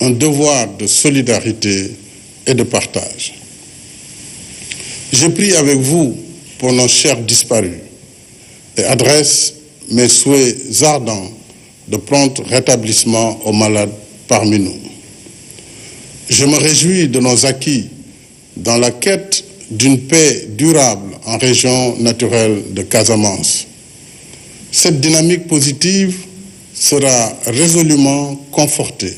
un devoir de solidarité et de partage. Je prie avec vous pour nos chers disparus et adresse mes souhaits ardents de prompt rétablissement aux malades parmi nous. Je me réjouis de nos acquis dans la quête d'une paix durable en région naturelle de Casamance. Cette dynamique positive sera résolument confortée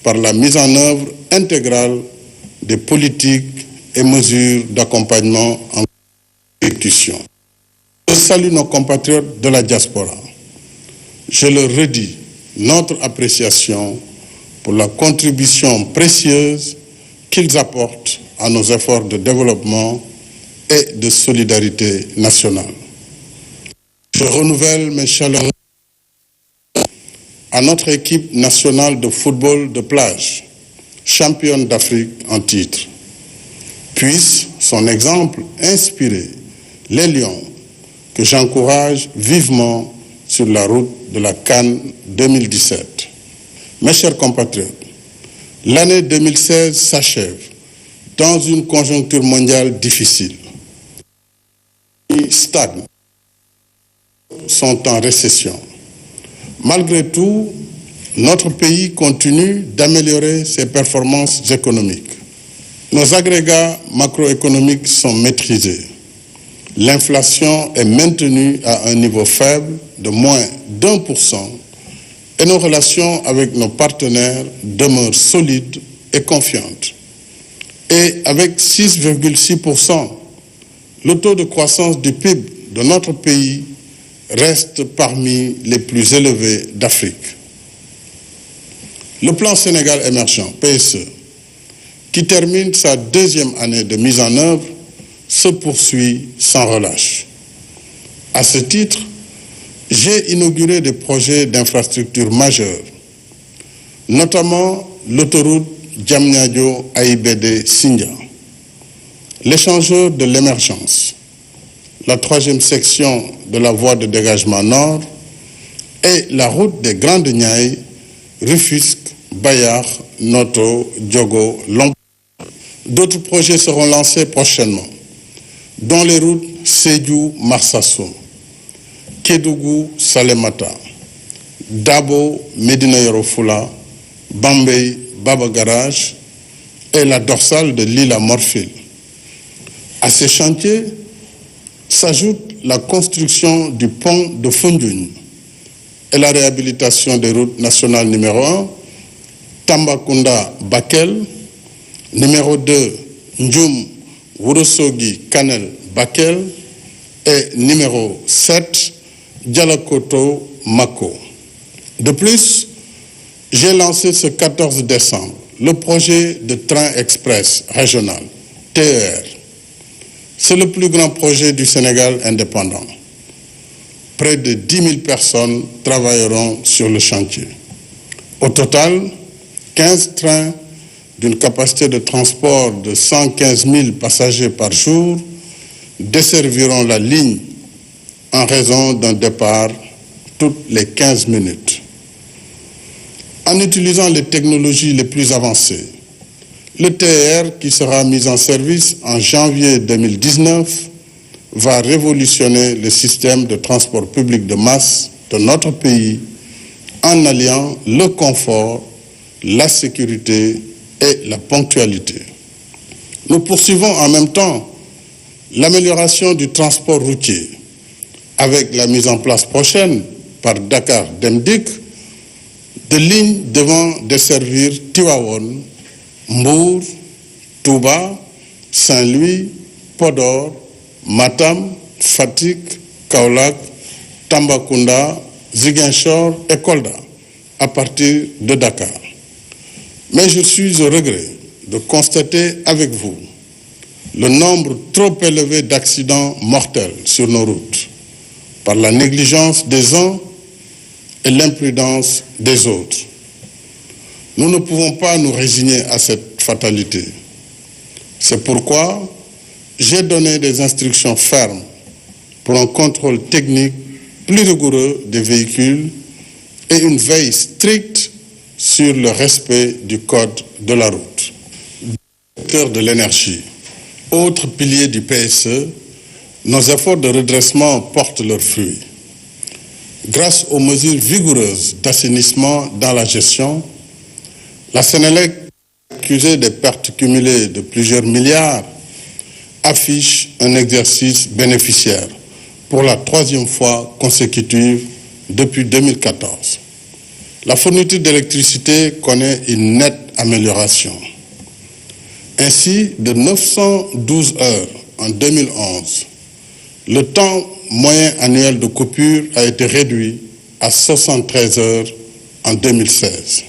par la mise en œuvre intégrale des politiques et mesures d'accompagnement en exécution. Je salue nos compatriotes de la diaspora. Je leur redis notre appréciation pour la contribution précieuse qu'ils apportent à nos efforts de développement et de solidarité nationale. Je renouvelle mes chaleureux à notre équipe nationale de football de plage, championne d'Afrique en titre. Puisse son exemple inspirer les Lions que j'encourage vivement sur la route de la CAN 2017. Mes chers compatriotes, l'année 2016 s'achève dans une conjoncture mondiale difficile. Les stagnent, sont en récession. Malgré tout, notre pays continue d'améliorer ses performances économiques. Nos agrégats macroéconomiques sont maîtrisés. L'inflation est maintenue à un niveau faible de moins d'1% et nos relations avec nos partenaires demeurent solides et confiantes. Et avec 6,6%, le taux de croissance du PIB de notre pays reste parmi les plus élevés d'Afrique. Le plan Sénégal émergent, PSE, qui termine sa deuxième année de mise en œuvre, se poursuit sans relâche. À ce titre, j'ai inauguré des projets d'infrastructures majeurs, notamment l'autoroute Diamniadio-Aïbédé-Sindia, l'échangeur de l'émergence, la troisième section de la voie de dégagement nord et la route des Grandes Niayes, Rufisque, Bayard, Noto, Diogo, Lompoul. D'autres projets seront lancés prochainement, dont les routes Sédhiou-Marsassoum, Kédougou-Salémata, Dabo-Médina Yoro Foulah, Bambey-Baba Garage et la dorsale de l'île à Morphil. À ces chantiers s'ajoute la construction du pont de Foundiougne et la réhabilitation des routes nationales numéro 1, Tambacounda-Bakel, numéro 2, Ndioum, Wurosogi, Kanel, Bakel et numéro 7, Dialakoto, Mako. De plus, j'ai lancé ce 14 décembre le projet de train express régional, TER. C'est le plus grand projet du Sénégal indépendant. Près de 10 000 personnes travailleront sur le chantier. Au total, 15 trains d'une capacité de transport de 115 000 passagers par jour desserviront la ligne en raison d'un départ toutes les 15 minutes. En utilisant les technologies les plus avancées, le TER, qui sera mis en service en janvier 2019, va révolutionner le système de transport public de masse de notre pays en alliant le confort, la sécurité et la ponctualité. Nous poursuivons en même temps l'amélioration du transport routier avec la mise en place prochaine par Dakar Demdik de lignes devant desservir Tivaouane, Mbour, Touba, Saint-Louis, Podor, Matam, Fatick, Kaolack, Tambacounda, Ziguinchor et Kolda à partir de Dakar. Mais je suis au regret de constater avec vous le nombre trop élevé d'accidents mortels sur nos routes par la négligence des uns et l'imprudence des autres. Nous ne pouvons pas nous résigner à cette fatalité. C'est pourquoi j'ai donné des instructions fermes pour un contrôle technique plus rigoureux des véhicules et une veille stricte sur le respect du code de la route. Dans le secteur de l'énergie, autre pilier du PSE, nos efforts de redressement portent leurs fruits. Grâce aux mesures vigoureuses d'assainissement dans la gestion, la Sénélec, accusée des pertes cumulées de plusieurs milliards, affiche un exercice bénéficiaire pour la 3e fois consécutive depuis 2014. La fourniture d'électricité connaît une nette amélioration. Ainsi, de 912 heures en 2011, le temps moyen annuel de coupure a été réduit à 73 heures en 2016.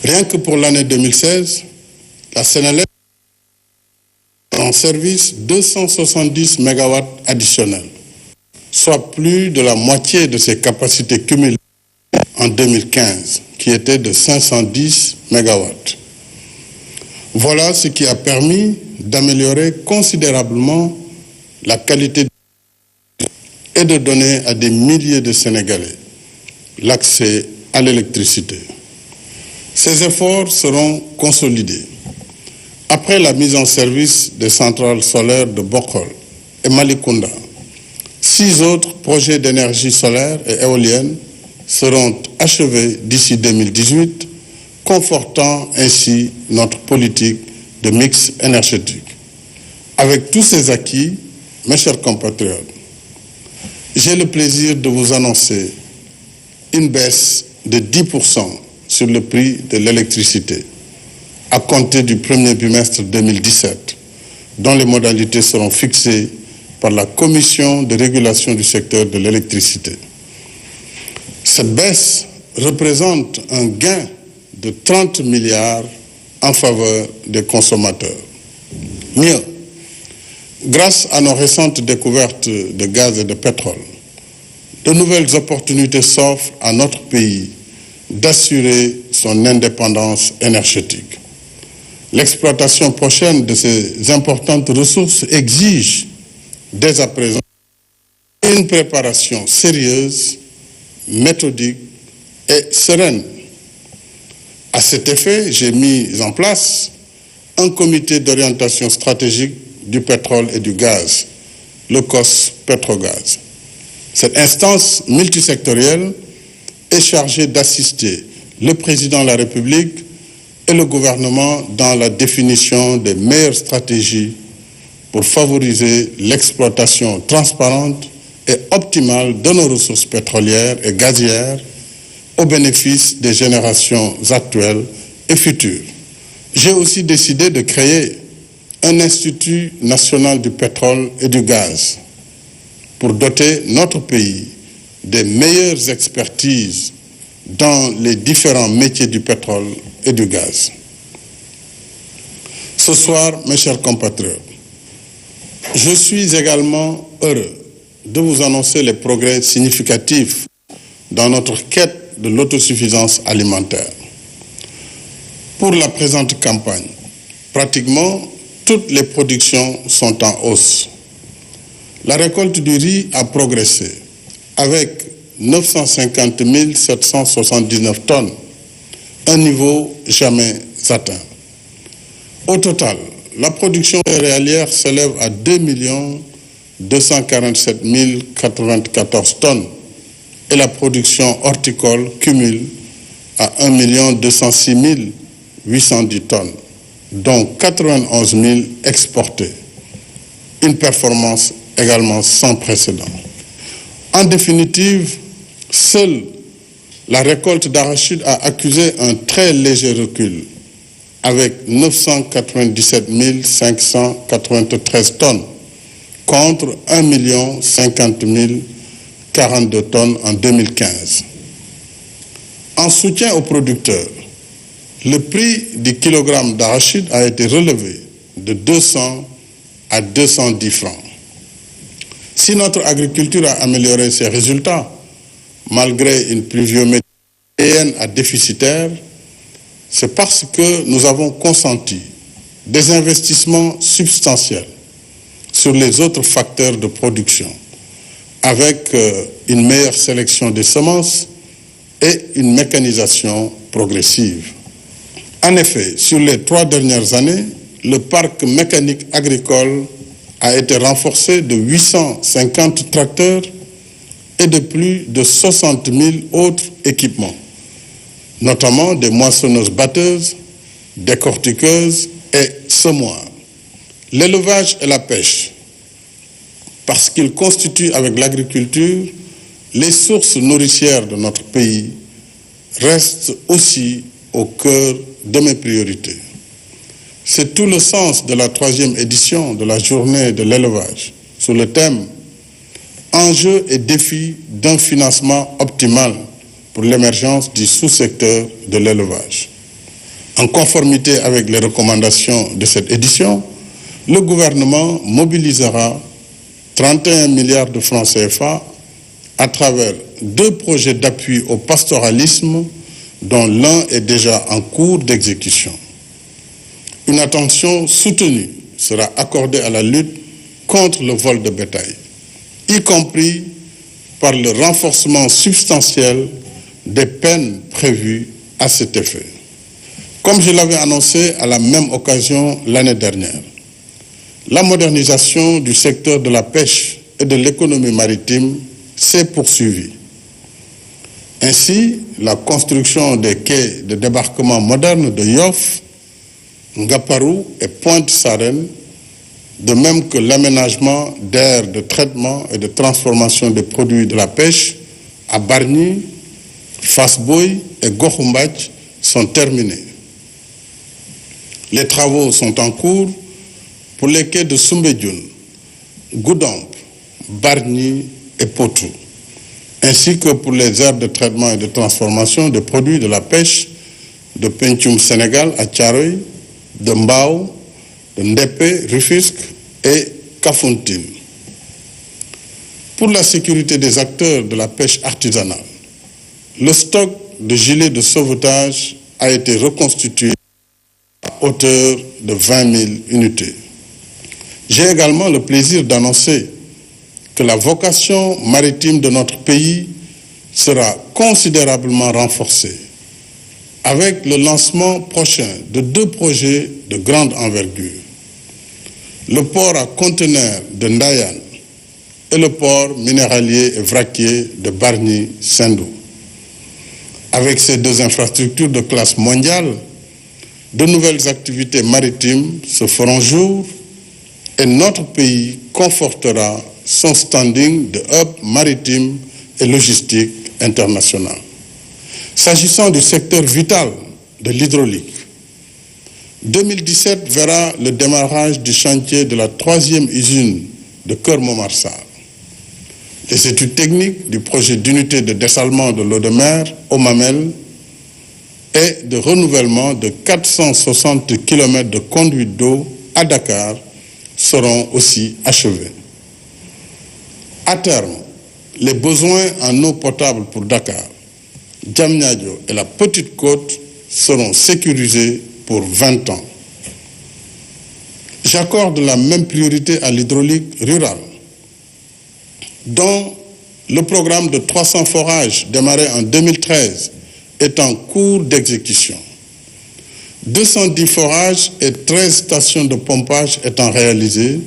Rien que pour l'année 2016, la Sénélec a en service 270 MW additionnels, soit plus de la moitié de ses capacités cumulées en 2015, qui étaient de 510 MW. Voilà ce qui a permis d'améliorer considérablement la qualité et de donner à des milliers de Sénégalais l'accès à l'électricité. Ces efforts seront consolidés. Après la mise en service des centrales solaires de Bokol et Malicounda, 6 autres projets d'énergie solaire et éolienne seront achevés d'ici 2018, confortant ainsi notre politique de mix énergétique. Avec tous ces acquis, mes chers compatriotes, j'ai le plaisir de vous annoncer une baisse de 10% sur le prix de l'électricité à compter du premier bimestre 2017, dont les modalités seront fixées par la Commission de régulation du secteur de l'électricité. Cette baisse représente un gain de 30 milliards en faveur des consommateurs. Mieux, grâce à nos récentes découvertes de gaz et de pétrole, de nouvelles opportunités s'offrent à notre pays d'assurer son indépendance énergétique. L'exploitation prochaine de ces importantes ressources exige dès à présent une préparation sérieuse, méthodique et sereine. À cet effet, j'ai mis en place un comité d'orientation stratégique du pétrole et du gaz, le COS Pétrogaz. Cette instance multisectorielle est chargée d'assister le président de la République et le gouvernement dans la définition des meilleures stratégies pour favoriser l'exploitation transparente et optimale de nos ressources pétrolières et gazières au bénéfice des générations actuelles et futures. J'ai aussi décidé de créer un Institut national du pétrole et du gaz pour doter notre pays des meilleures expertises dans les différents métiers du pétrole et du gaz. Ce soir, mes chers compatriotes, je suis également heureux de vous annoncer les progrès significatifs dans notre quête de l'autosuffisance alimentaire. Pour la présente campagne, pratiquement toutes les productions sont en hausse. La récolte du riz a progressé avec 950 779 tonnes, un niveau jamais atteint. Au total, la production céréalière s'élève à 2 247 094 tonnes et la production horticole cumule à 1 206 810 tonnes, dont 91 000 exportées. Une performance également sans précédent. En définitive, seule la récolte d'arachide a accusé un très léger recul, avec 997 593 tonnes, contre 1 050 042 tonnes en 2015. En soutien aux producteurs, le prix du kilogramme d'arachide a été relevé de 200 à 210 francs. Si notre agriculture a amélioré ses résultats, malgré une pluviométrie à déficitaire, c'est parce que nous avons consenti des investissements substantiels sur les autres facteurs de production, avec une meilleure sélection des semences, et une mécanisation progressive. En effet, sur les 3 dernières années, le parc mécanique agricole a été renforcé de 850 tracteurs et de plus de 60 000 autres équipements, notamment des moissonneuses-batteuses, décortiqueuses et semoirs. L'élevage et la pêche, parce qu'ils constituent avec l'agriculture les sources nourricières de notre pays, restent aussi au cœur de mes priorités. C'est tout le sens de la 3e édition de la journée de l'élevage, sous le thème « Enjeux et défis d'un financement optimal pour l'émergence du sous-secteur de l'élevage ». En conformité avec les recommandations de cette édition, le gouvernement mobilisera 31 milliards de francs CFA à travers 2 projets d'appui au pastoralisme, dont l'un est déjà en cours d'exécution. Une attention soutenue sera accordée à la lutte contre le vol de bétail, y compris par le renforcement substantiel des peines prévues à cet effet. Comme je l'avais annoncé à la même occasion l'année dernière, la modernisation du secteur de la pêche et de l'économie maritime s'est poursuivie. Ainsi, la construction des quais de débarquement modernes de Yoff, Ngaparou et Pointe-Sarène, de même que l'aménagement d'aires de traitement et de transformation des produits de la pêche à Bargny, Fass Boye et Gokhoumbach sont terminés. Les travaux sont en cours pour les quais de Soumbédioune, Goudomp, Bargny et Potou, ainsi que pour les aires de traitement et de transformation des produits de la pêche de Pencum Sénégal à Thiaroye, de Mbao, de Ndépé, Rufisque et Kafountine. Pour la sécurité des acteurs de la pêche artisanale, le stock de gilets de sauvetage a été reconstitué à hauteur de 20 000 unités. J'ai également le plaisir d'annoncer que la vocation maritime de notre pays sera considérablement renforcée avec le lancement prochain de 2 projets de grande envergure. Le port à conteneurs de Ndayan et le port minéralier et vraquier de Bargny-Sendou. Avec ces 2 infrastructures de classe mondiale, de nouvelles activités maritimes se feront jour et notre pays confortera son standing de hub maritime et logistique international. S'agissant du secteur vital de l'hydraulique, 2017 verra le démarrage du chantier de la 3e usine de Keur Momar Sarr. Les études techniques du projet d'unité de dessalement de l'eau de mer au Mamel et de renouvellement de 460 km de conduite d'eau à Dakar seront aussi achevés. À terme, les besoins en eau potable pour Dakar, Diamniadio et la Petite Côte seront sécurisés pour 20 ans. J'accorde la même priorité à l'hydraulique rurale, dont le programme de 300 forages démarré en 2013 est en cours d'exécution. 210 forages et 13 stations de pompage étant réalisées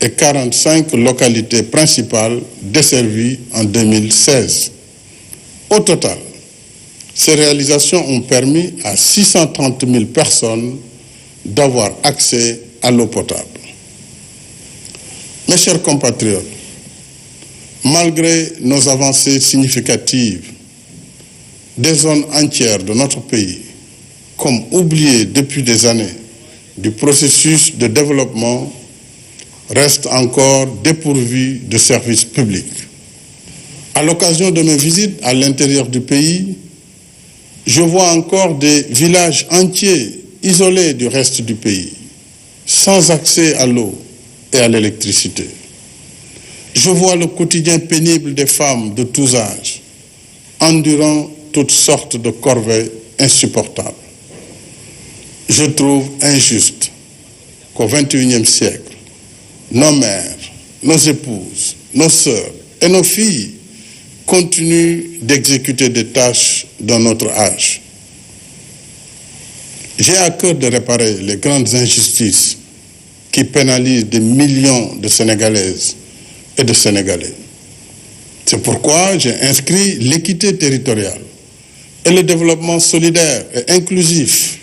et 45 localités principales desservies en 2016. Au total, ces réalisations ont permis à 630 000 personnes d'avoir accès à l'eau potable. Mes chers compatriotes, malgré nos avancées significatives, des zones entières de notre pays, comme oubliées depuis des années du processus de développement, restent encore dépourvues de services publics. À l'occasion de mes visites à l'intérieur du pays, je vois encore des villages entiers isolés du reste du pays, sans accès à l'eau et à l'électricité. Je vois le quotidien pénible des femmes de tous âges, endurant toutes sortes de corvées insupportables. Je trouve injuste qu'au XXIe siècle, nos mères, nos épouses, nos sœurs et nos filles continue d'exécuter des tâches d'un autre âge. J'ai à cœur de réparer les grandes injustices qui pénalisent des millions de Sénégalaises et de Sénégalais. C'est pourquoi j'ai inscrit l'équité territoriale et le développement solidaire et inclusif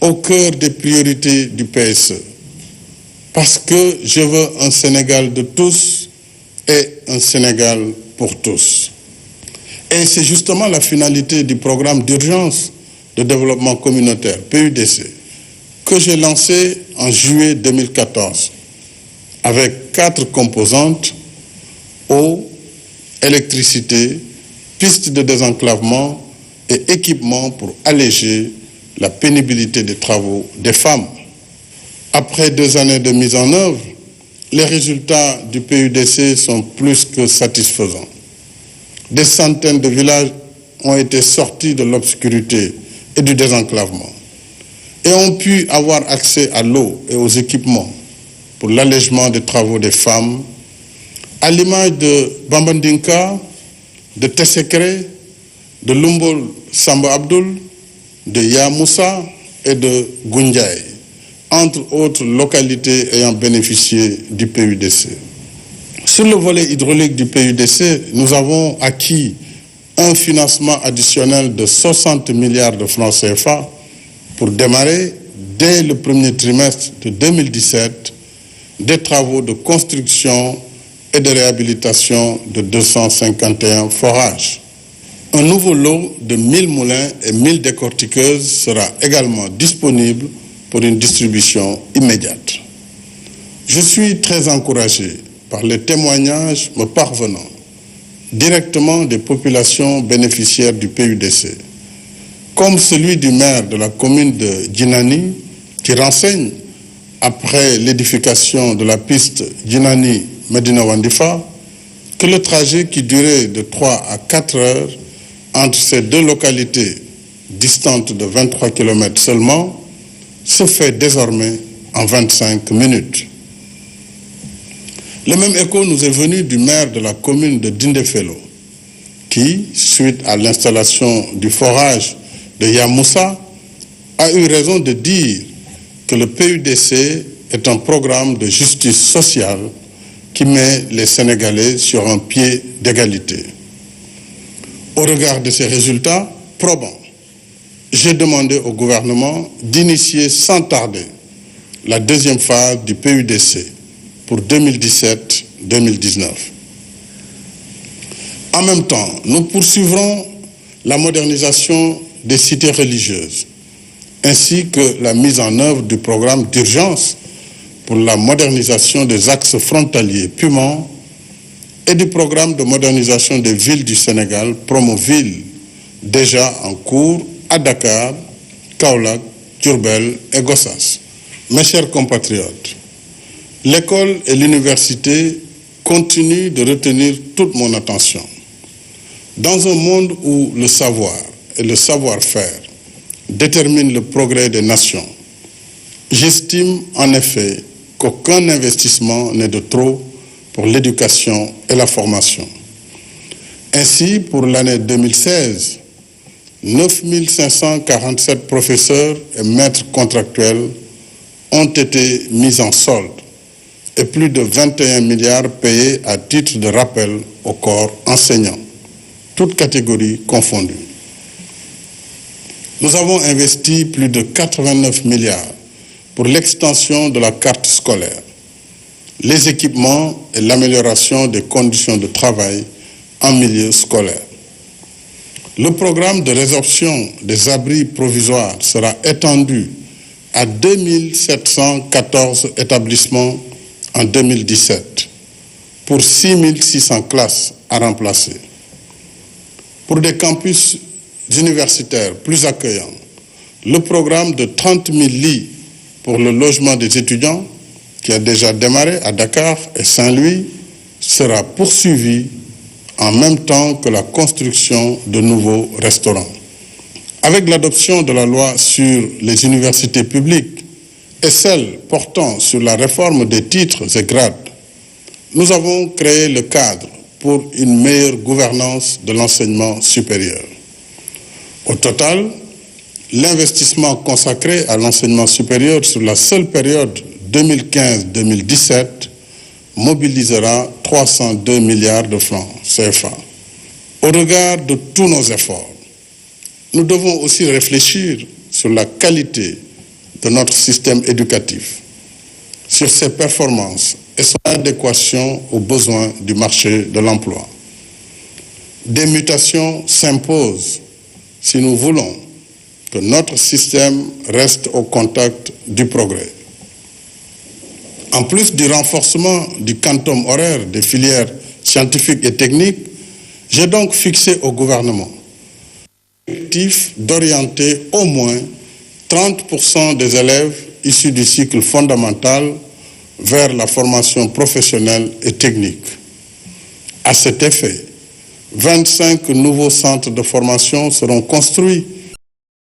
au cœur des priorités du PSE. Parce que je veux un Sénégal de tous et un Sénégal pour tous. Et c'est justement la finalité du programme d'urgence de développement communautaire, PUDC, que j'ai lancé en juillet 2014, avec 4 composantes: eau, électricité, pistes de désenclavement et équipements pour alléger la pénibilité des travaux des femmes. Après 2 années de mise en œuvre, les résultats du PUDC sont plus que satisfaisants. Des centaines de villages ont été sortis de l'obscurité et du désenclavement et ont pu avoir accès à l'eau et aux équipements pour l'allègement des travaux des femmes, à l'image de Bambandinka, de Tessékéré, de Lumbol Samba Abdoul, de Yamoussa et de Goundiaï, entre autres localités ayant bénéficié du PUDC. Sur le volet hydraulique du PUDC, nous avons acquis un financement additionnel de 60 milliards de francs CFA pour démarrer, dès le premier trimestre de 2017, des travaux de construction et de réhabilitation de 251 forages. Un nouveau lot de 1000 moulins et 1000 décortiqueuses sera également disponible pour une distribution immédiate. Je suis très encouragé par les témoignages me parvenant directement des populations bénéficiaires du PUDC, comme celui du maire de la commune de Djinani, qui renseigne, après l'édification de la piste Djinani-Medina Wandifa, que le trajet qui durait de 3 à 4 heures entre ces deux localités distantes de 23 km seulement se fait désormais en 25 minutes. Le même écho nous est venu du maire de la commune de Dindéfelo, qui, suite à l'installation du forage de Yamoussa, a eu raison de dire que le PUDC est un programme de justice sociale qui met les Sénégalais sur un pied d'égalité. Au regard de ces résultats probants, j'ai demandé au gouvernement d'initier sans tarder la deuxième phase du PUDC pour 2017-2019. En même temps, nous poursuivrons la modernisation des cités religieuses, ainsi que la mise en œuvre du programme d'urgence pour la modernisation des axes frontaliers Puman et du programme de modernisation des villes du Sénégal, Promoville, déjà en cours à Dakar, Kaolack, Diourbel et Gossas. Mes chers compatriotes, l'école et l'université continuent de retenir toute mon attention. Dans un monde où le savoir et le savoir-faire déterminent le progrès des nations, j'estime en effet qu'aucun investissement n'est de trop pour l'éducation et la formation. Ainsi, pour l'année 2016, 9 547 professeurs et maîtres contractuels ont été mis en solde et plus de 21 milliards payés à titre de rappel au corps enseignant, toutes catégories confondues. Nous avons investi plus de 89 milliards pour l'extension de la carte scolaire, les équipements et l'amélioration des conditions de travail en milieu scolaire. Le programme de résorption des abris provisoires sera étendu à 2714 établissements en 2017 pour 6600 classes à remplacer. Pour des campus universitaires plus accueillants, le programme de 30 000 lits pour le logement des étudiants, qui a déjà démarré à Dakar et Saint-Louis, sera poursuivi en même temps que la construction de nouveaux restaurants. Avec l'adoption de la loi sur les universités publiques et celle portant sur la réforme des titres et grades, nous avons créé le cadre pour une meilleure gouvernance de l'enseignement supérieur. Au total, l'investissement consacré à l'enseignement supérieur sur la seule période 2015-2017 mobilisera 302 milliards de francs CFA. Au regard de tous nos efforts, nous devons aussi réfléchir sur la qualité de notre système éducatif, sur ses performances et son adéquation aux besoins du marché de l'emploi. Des mutations s'imposent si nous voulons que notre système reste au contact du progrès. En plus du renforcement du quantum horaire des filières scientifiques et techniques, j'ai donc fixé au gouvernement l'objectif d'orienter au moins 30% des élèves issus du cycle fondamental vers la formation professionnelle et technique. À cet effet, 25 nouveaux centres de formation seront construits